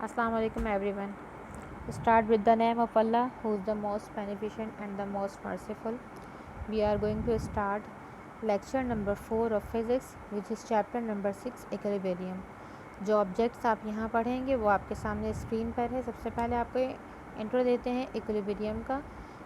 Assalamu alaikum everyone. Start with the name of Allah, who is the most beneficent and the most merciful. We are going to start lecture number 4 of physics, which is chapter number 6 equilibrium. जो objects आप यहाँ पढ़ेंगे वो आपके सामने screen पर है। सबसे पहले आपको इंट्रो देते हैं इक्विलिब्रियम का।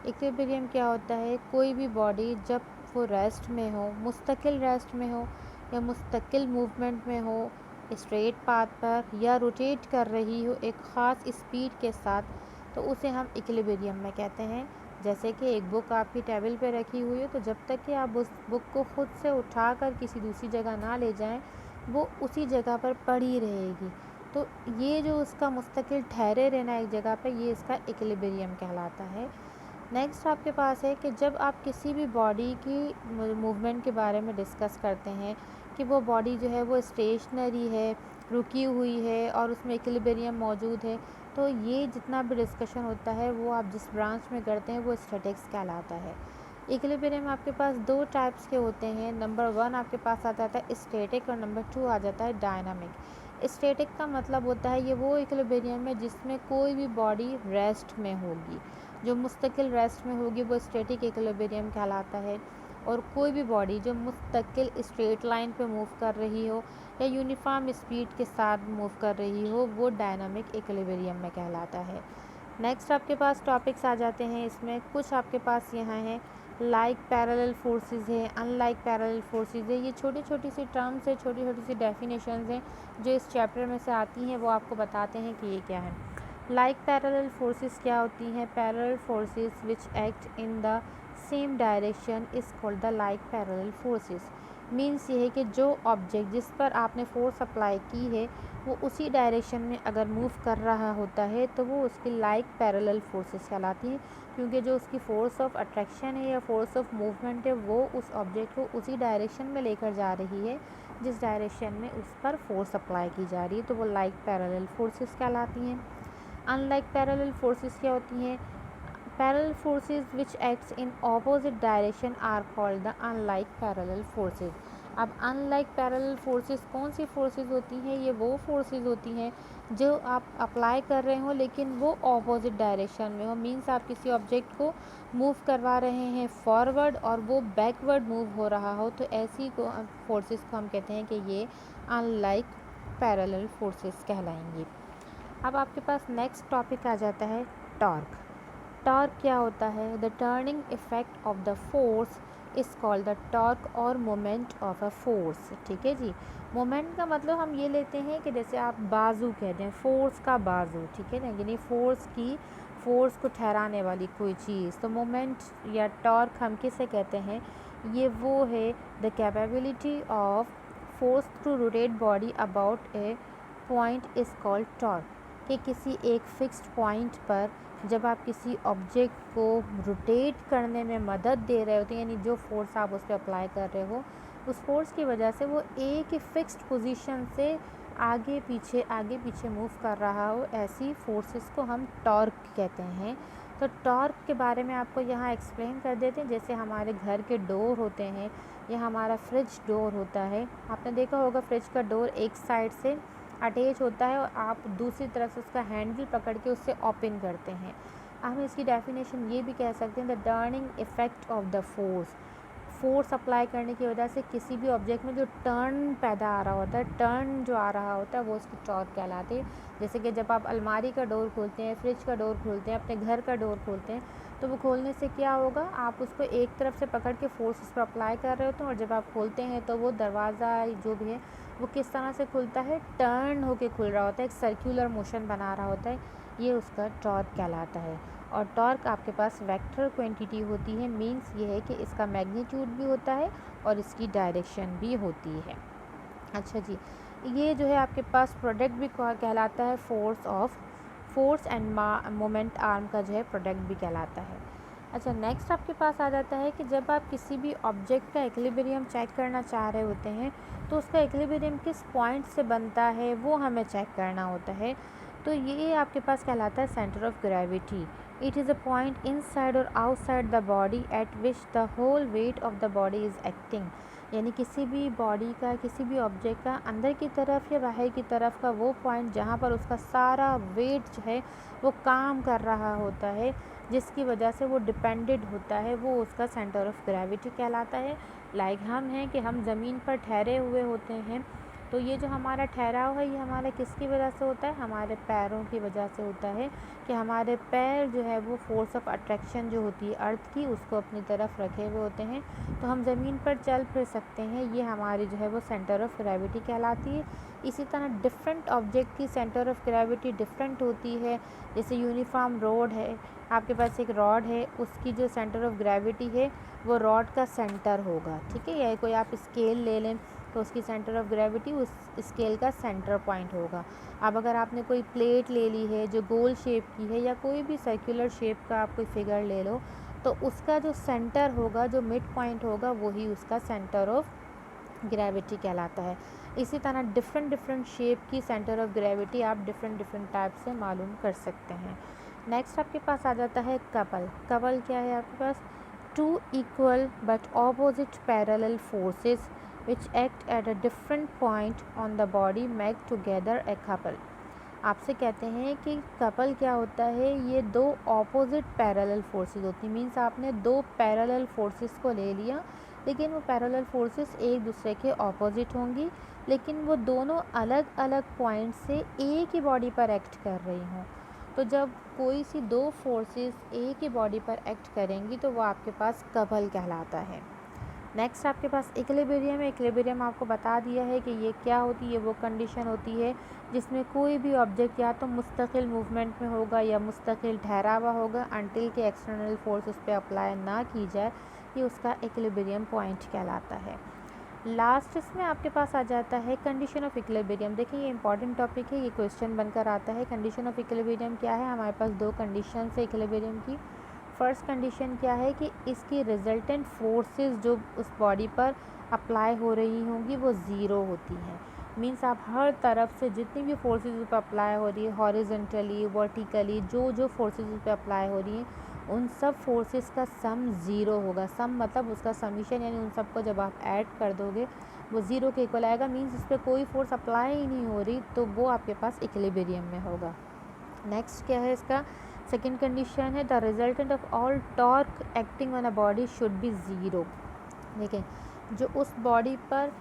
इक्विलिब्रियम क्या होता है? कोई भी बॉडी जब वो रेस्ट में हो, मुस्तकिल रेस्ट में हो या मुस्तकिल मूवमेंट में हो, स्ट्रेट पाथ पर या रोटेट कर रही हो एक ख़ास स्पीड के साथ, तो उसे हम इक्विलिब्रियम में कहते हैं। जैसे कि एक बुक आपकी टेबल पे रखी हुई है, तो जब तक कि आप उस बुक को ख़ुद से उठाकर किसी दूसरी जगह ना ले जाएं, वो उसी जगह पर पड़ी रहेगी। तो ये जो उसका मुस्तकिल ठहरे रहना एक जगह पर, ये इसका इक्विलिब्रियम कहलाता है। नेक्स्ट आपके पास है कि जब आप किसी भी बॉडी की मूवमेंट के बारे में डिस्कस करते हैं कि वो बॉडी जो है वो स्टेशनरी है, रुकी हुई है और उसमें इक्विलिब्रियम मौजूद है, तो ये जितना भी डिस्कशन होता है वो आप जिस ब्रांच में करते हैं वो स्टैटिक्स कहलाता है। इक्विलिब्रियम आपके पास दो टाइप्स के होते हैं। नंबर 1 आपके पास आ जाता है स्टैटिक और नंबर 2 आ जाता है डायनामिक। स्टैटिक का मतलब होता है ये वो इक्विलिब्रियम है जिसमें कोई भी बॉडी रेस्ट में होगी। जो मुस्तकिल रेस्ट में होगी वो स्टैटिक इक्विलिब्रियम कहलाता है। और कोई भी बॉडी जो मुस्तकिल स्ट्रेट लाइन पे मूव कर रही हो या यूनिफॉर्म स्पीड के साथ मूव कर रही हो, वो डायनामिक इक्विलिब्रियम में कहलाता है। नेक्स्ट आपके पास टॉपिक्स आ जाते हैं। इसमें कुछ आपके पास यहाँ है, लाइक पैरेलल फोर्सेस है, अनलाइक पैरेलल फोर्सेस है। ये छोटी छोटी सी टर्म्स है, छोटी छोटी सी डेफिनेशंस हैं जो इस चैप्टर में से आती हैं, वो आपको बताते हैं कि ये क्या है। लाइक पैरेलल फोर्सेस क्या होती हैं? Parallel forces which act in the same direction is called the like parallel forces. Means ये है कि जो ऑब्जेक्ट जिस पर आपने फोर्स अप्लाई की है वो उसी डायरेक्शन में अगर मूव कर रहा होता है तो वो उसकी लाइक पैरेलल फोर्सेस कहलाती हैं, क्योंकि जो उसकी फ़ोर्स ऑफ अट्रैक्शन है या फोर्स ऑफ मूवमेंट है वो उस ऑब्जेक्ट को उसी डायरेक्शन में लेकर जा रही है जिस डायरेक्शन में उस पर फोर्स अप्लाई की जा रही है, तो वो लाइक पैरेलल फोर्सेस कहलाती हैं। अनलाइक पैरेलल फोर्सेस क्या होती हैं? Parallel forces which acts in opposite direction are called the unlike parallel forces. अब अनलाइक पैरेलल फोर्सेस कौन सी फोर्सेस होती हैं? ये वो फोर्सेस होती हैं जो आप अप्लाई कर रहे हो लेकिन वो ऑपोजिट डायरेक्शन में हो। मीन्स आप किसी ऑब्जेक्ट को मूव करवा रहे हैं फॉरवर्ड और वो बैकवर्ड मूव हो रहा हो, तो ऐसी फोर्सेस को हम कहते हैं कि ये अनलाइक पैरेलल फोर्सेस कहलाएंगी। अब आपके पास नेक्स्ट टॉपिक आ जाता है टॉर्क। टॉर्क क्या होता है? The turning effect of the force is called the torque और मोमेंट ऑफ अ फोर्स। ठीक है जी। मोमेंट का मतलब हम ये लेते हैं कि जैसे आप बाजू कहते हैं, फोर्स का बाजू, ठीक है ना, यानी फोर्स को ठहराने वाली कोई चीज़। तो मोमेंट या टॉर्क हम किसे कहते हैं? ये वो है the capability of force to rotate body about a point is called torque. कि किसी एक फिक्स्ड पॉइंट पर जब आप किसी ऑब्जेक्ट को रोटेट करने में मदद दे रहे होते हैं, यानी जो फोर्स आप उस पर अप्लाई कर रहे हो उस फोर्स की वजह से वो एक ही फिक्स्ड पोजीशन से आगे पीछे मूव कर रहा हो, ऐसी फोर्सेस को हम टॉर्क कहते हैं। तो टॉर्क के बारे में आपको यहाँ एक्सप्लेन कर देते हैं। जैसे हमारे घर के डोर होते हैं या हमारा फ्रिज डोर होता है, आपने देखा होगा फ्रिज का डोर एक साइड से अटैच होता है और आप दूसरी तरफ से उसका हैंडल पकड़ के उससे ओपन करते हैं। हम इसकी डेफिनेशन ये भी कह सकते हैं the turning effect of the force apply करने की वजह से किसी भी ऑब्जेक्ट में जो टर्न पैदा आ रहा होता है, टर्न जो आ रहा होता है वो उसकी टॉर्क कहलाती है। जैसे कि जब आप अलमारी का डोर खोलते हैं, फ्रिज का डोर खोलते हैं, अपने घर का डोर खोलते हैं, तो वो खोलने से क्या होगा, आप उसको एक तरफ से पकड़ के फोर्स उस पर अप्लाई कर रहे होते हैं और जब आप खोलते हैं तो वो दरवाज़ा जो भी है वो किस तरह से खुलता है, टर्न होके खुल रहा होता है, एक सर्कुलर मोशन बना रहा होता है, ये उसका टॉर्क कहलाता है। और टॉर्क आपके पास वेक्टर क्वांटिटी होती है। मींस ये है कि इसका मैग्नीट्यूड भी होता है और इसकी डायरेक्शन भी होती है। अच्छा जी, ये जो है आपके पास प्रोडक्ट भी कहलाता है, फोर्स एंड मोमेंट आर्म का जो है प्रोडक्ट भी कहलाता है। अच्छा, नेक्स्ट आपके पास आ जाता है कि जब आप किसी भी ऑब्जेक्ट का इक्विलिब्रियम चेक करना चाह रहे होते हैं तो उसका इक्विलिब्रियम किस पॉइंट से बनता है वो हमें चेक करना होता है। तो ये आपके पास कहलाता है centre of gravity. It is a point inside और outside the body at which the whole weight of the body is acting. यानी किसी भी बॉडी का, किसी भी ऑब्जेक्ट का अंदर की तरफ या बाहर की तरफ का वो पॉइंट जहाँ पर उसका सारा वेट जो है वो काम कर रहा होता है, जिसकी वजह से वो डिपेंडेड होता है, वो उसका सेंटर ऑफ ग्रेविटी कहलाता है। लाइक हम हैं कि हम ज़मीन पर ठहरे हुए होते हैं, तो ये जो हमारा ठहराव है ये हमारा किसकी वजह से होता है, हमारे पैरों की वजह से होता है, कि हमारे पैर जो है वो फोर्स ऑफ अट्रैक्शन जो होती है अर्थ की, उसको अपनी तरफ रखे हुए होते हैं, तो हम ज़मीन पर चल फिर सकते हैं। ये हमारी जो है वो सेंटर ऑफ ग्रेविटी कहलाती है। इसी तरह डिफरेंट ऑब्जेक्ट की सेंटर ऑफ ग्रेविटी डिफरेंट होती है। जैसे यूनिफॉर्म रोड है, आपके पास एक रॉड है, उसकी जो सेंटर ऑफ ग्रेविटी है वो रॉड का सेंटर होगा, ठीक है। या कोई आप स्केल ले लें तो उसकी सेंटर ऑफ ग्रेविटी उस स्केल का सेंटर पॉइंट होगा। अब अगर आपने कोई प्लेट ले ली है जो गोल शेप की है, या कोई भी सर्कुलर शेप का आप कोई फिगर ले लो, तो उसका जो सेंटर होगा, जो मिड पॉइंट होगा, वही उसका सेंटर ऑफ ग्रेविटी कहलाता है। इसी तरह डिफरेंट शेप की सेंटर ऑफ ग्रेविटी आप डिफरेंट टाइप से मालूम कर सकते हैं। नेक्स्ट आपके पास आ जाता है कपल। कपल क्या है आपके पास, two equal but opposite parallel forces which act at a different point on the body make together a couple। आपसे कहते हैं कि कपल क्या होता है, ये दो ऑपोजिट पैरेलल फोर्सेस होती हैं। मीन्स आपने दो पैरेलल फोर्सेस को ले लिया, लेकिन वो पैरेलल फोर्सेस एक दूसरे के ऑपोजिट होंगी, लेकिन वो दोनों अलग अलग पॉइंट से एक ही बॉडी पर एक्ट कर रही हों। तो जब कोई सी दो फोर्सेस एक ही बॉडी पर एक्ट करेंगी तो वो आपके पास कपल कहलाता है। नेक्स्ट आपके पास इक्विलिब्रियम है। इक्विलिब्रियम आपको बता दिया है कि ये क्या होती है, वो कंडीशन होती है जिसमें कोई भी ऑब्जेक्ट या तो मुस्तकिल मूवमेंट में होगा या मुस्तकिल ठहरा हुआ होगा अनटिल के एक्सटर्नल फोर्स उस पर अप्लाई ना की जाए, ये उसका इक्विलिब्रियम पॉइंट कहलाता है। लास्ट इसमें आपके पास आ जाता है कंडीशन ऑफ इक्विलिब्रियम। देखिए ये इंपॉर्टेंट टॉपिक है, ये क्वेश्चन बनकर आता है। कंडीशन ऑफ इक्विलिब्रियम क्या है, हमारे पास दो कंडीशन है इक्विलिब्रियम की। फर्स्ट कंडीशन क्या है कि इसकी रिजल्टेंट फोर्सेस जो उस बॉडी पर अप्लाई हो रही होंगी वो ज़ीरो होती हैं। मींस आप हर तरफ से जितनी भी फोर्सेस उस पर अप्लाई हो रही है, हॉरिजॉन्टली वर्टिकली जो फोर्सेस उस पर अप्लाई हो रही हैं, उन सब फोर्सेस का सम ज़ीरो होगा। सम मतलब उसका समीशन, यानी उन सबको जब आप ऐड कर दोगे वो ज़ीरो के इक्वल आएगा। मींस उस पर कोई फोर्स अप्लाई ही नहीं हो रही, तो वो आपके पास इक्विलिब्रियम में होगा। नेक्स्ट क्या है इसका, सेकेंड कंडीशन है the resultant of all torque acting on a body should be zero. देखिए जो उस बॉडी पर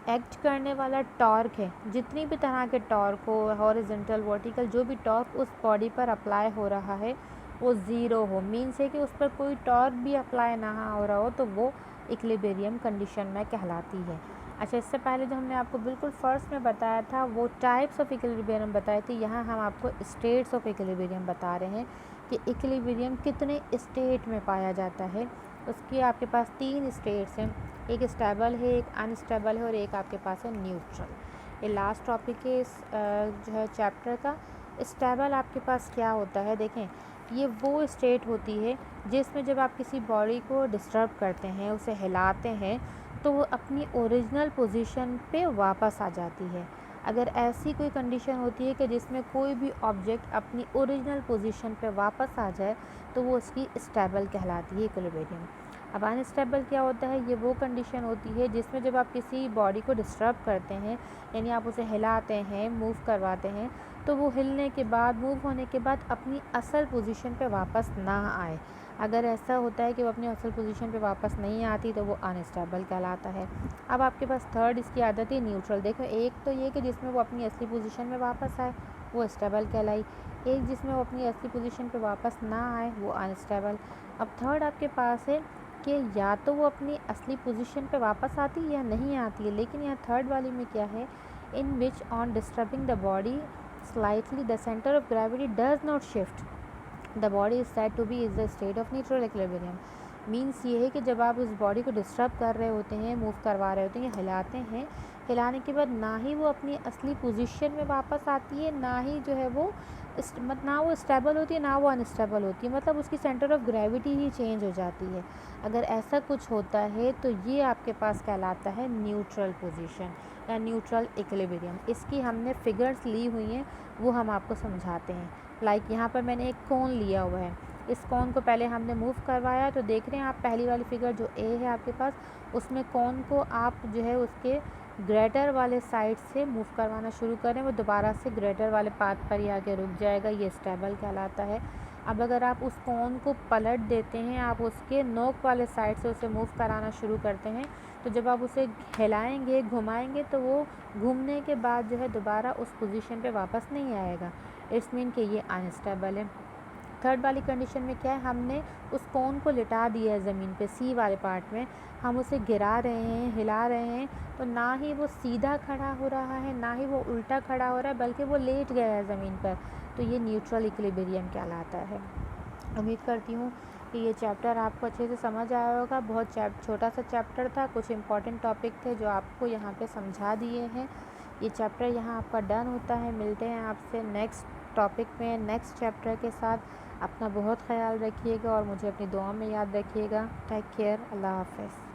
एक्ट करने वाला टॉर्क है, जितनी भी तरह के टॉर्क हो, हॉरिजॉन्टल वर्टिकल, जो भी टॉर्क उस बॉडी पर अप्लाई हो रहा है वो ज़ीरो हो। मीन्स है कि उस पर कोई टॉर्क भी अप्लाई ना हो रहा हो, तो वो इक्विलिब्रियम कंडीशन में कहलाती है। अच्छा, इससे पहले जो हमने आपको बिल्कुल फर्स्ट में बताया था वो टाइप्स ऑफ इक्विलिब्रियम बताए थे, यहाँ हम आपको स्टेट्स ऑफ इक्विलिब्रियम बता रहे हैं कि इक्विलिब्रियम कितने स्टेट में पाया जाता है। उसकी आपके पास तीन स्टेट्स हैं, एक स्टेबल है, एक अनस्टेबल है और एक आपके पास है न्यूट्रल। ये लास्ट टॉपिक है इस जो है चैप्टर का। स्टेबल आपके पास क्या होता है, देखें ये वो स्टेट होती है जिसमें जब आप किसी बॉडी को डिस्टर्ब करते हैं, उसे हिलाते हैं, तो वो अपनी ओरिजिनल पोजीशन पे वापस आ जाती है। अगर ऐसी कोई कंडीशन होती है कि जिसमें कोई भी ऑब्जेक्ट अपनी ओरिजिनल पोजीशन पे वापस आ जाए, तो वो उसकी स्टेबल कहलाती है इक्विलिब्रियम। अब अनस्टेबल क्या होता है, ये वो कंडीशन होती है जिसमें जब आप किसी बॉडी को डिस्टर्ब करते हैं, यानी आप उसे हिलाते हैं, मूव करवाते हैं, तो वो हिलने के बाद, मूव होने के बाद अपनी असल पोजीशन पे वापस ना आए। अगर ऐसा होता है कि वो अपनी असल पोजीशन पे वापस नहीं आती, तो वो अनस्टेबल कहलाता है। अब आपके पास थर्ड इसकी आदत है न्यूट्रल। देखो एक तो ये कि जिसमें वो अपनी असली पोजीशन में वापस आए, वो स्टेबल कहलाई। एक जिसमें वो अपनी असली पोजीशन पे वापस ना आए, वो अनस्टेबल। अब थर्ड आपके पास है कि या तो वो अपनी असली पोजीशन पे वापस आती है या नहीं आती है। लेकिन यहाँ थर्ड वाली में क्या है, in which on disturbing the body slightly the centre of gravity does not shift, the body is said to be is the state of neutral equilibrium. Means ये है कि जब आप उस बॉडी को डिस्टर्ब कर रहे होते हैं, मूव करवा रहे होते हैं, हिलाते हैं, हिलाने के बाद ना ही वो अपनी असली पोजीशन में वापस आती है, ना ही जो है वो ना वो स्टेबल होती है, ना वो अनस्टेबल होती है। मतलब उसकी centre of gravity he change हो जाती है। अगर ऐसा कुछ होता है तो ये आपके पास कहलाता है न्यूट्रल पोजीशन या न्यूट्रल इक्विलिब्रियम। इसकी हमने फिगर्स ली हुई हैं, वो हम आपको समझाते हैं। लाइक यहाँ पर मैंने एक कोन लिया हुआ है, इस कोन को पहले हमने मूव करवाया, तो देख रहे हैं आप पहली वाली फिगर जो ए है आपके पास, उसमें कोन को आप जो है उसके ग्रेटर वाले साइड से मूव करवाना शुरू करें, वो दोबारा से ग्रेटर वाले पाथ पर ही आके रुक जाएगा, ये स्टेबल कहलाता है। अब अगर आप उस कोन को पलट देते हैं, आप उसके नोक वाले साइड से उसे मूव कराना शुरू करते हैं, तो जब आप उसे हिलाएंगे, घुमाएंगे, तो वो घूमने के बाद जो है दोबारा उस पोजीशन पे वापस नहीं आएगा। इट्स मीन कि ये अनस्टेबल है। थर्ड वाली कंडीशन में क्या है, हमने उस कोन को लिटा दिया है ज़मीन पे, सी वाले पार्ट में हम उसे गिरा रहे हैं, हिला रहे हैं, तो ना ही वो सीधा खड़ा हो रहा है, ना ही वो उल्टा खड़ा हो रहा है, बल्कि वो लेट गया है ज़मीन पर, तो ये न्यूट्रल इक्विलिब्रियम कहलाता है। उम्मीद करती हूँ कि ये चैप्टर आपको अच्छे से समझ आया होगा। बहुत छोटा सा चैप्टर था, कुछ इंपॉर्टेंट टॉपिक थे जो आपको यहाँ पे समझा दिए हैं। ये चैप्टर यहाँ आपका डन होता है। मिलते हैं आपसे नेक्स्ट टॉपिक में, नेक्स्ट चैप्टर के साथ। अपना बहुत ख्याल रखिएगा और मुझे अपनी दुआ में याद रखिएगा। Take care. अल्लाह हाफ़िज़।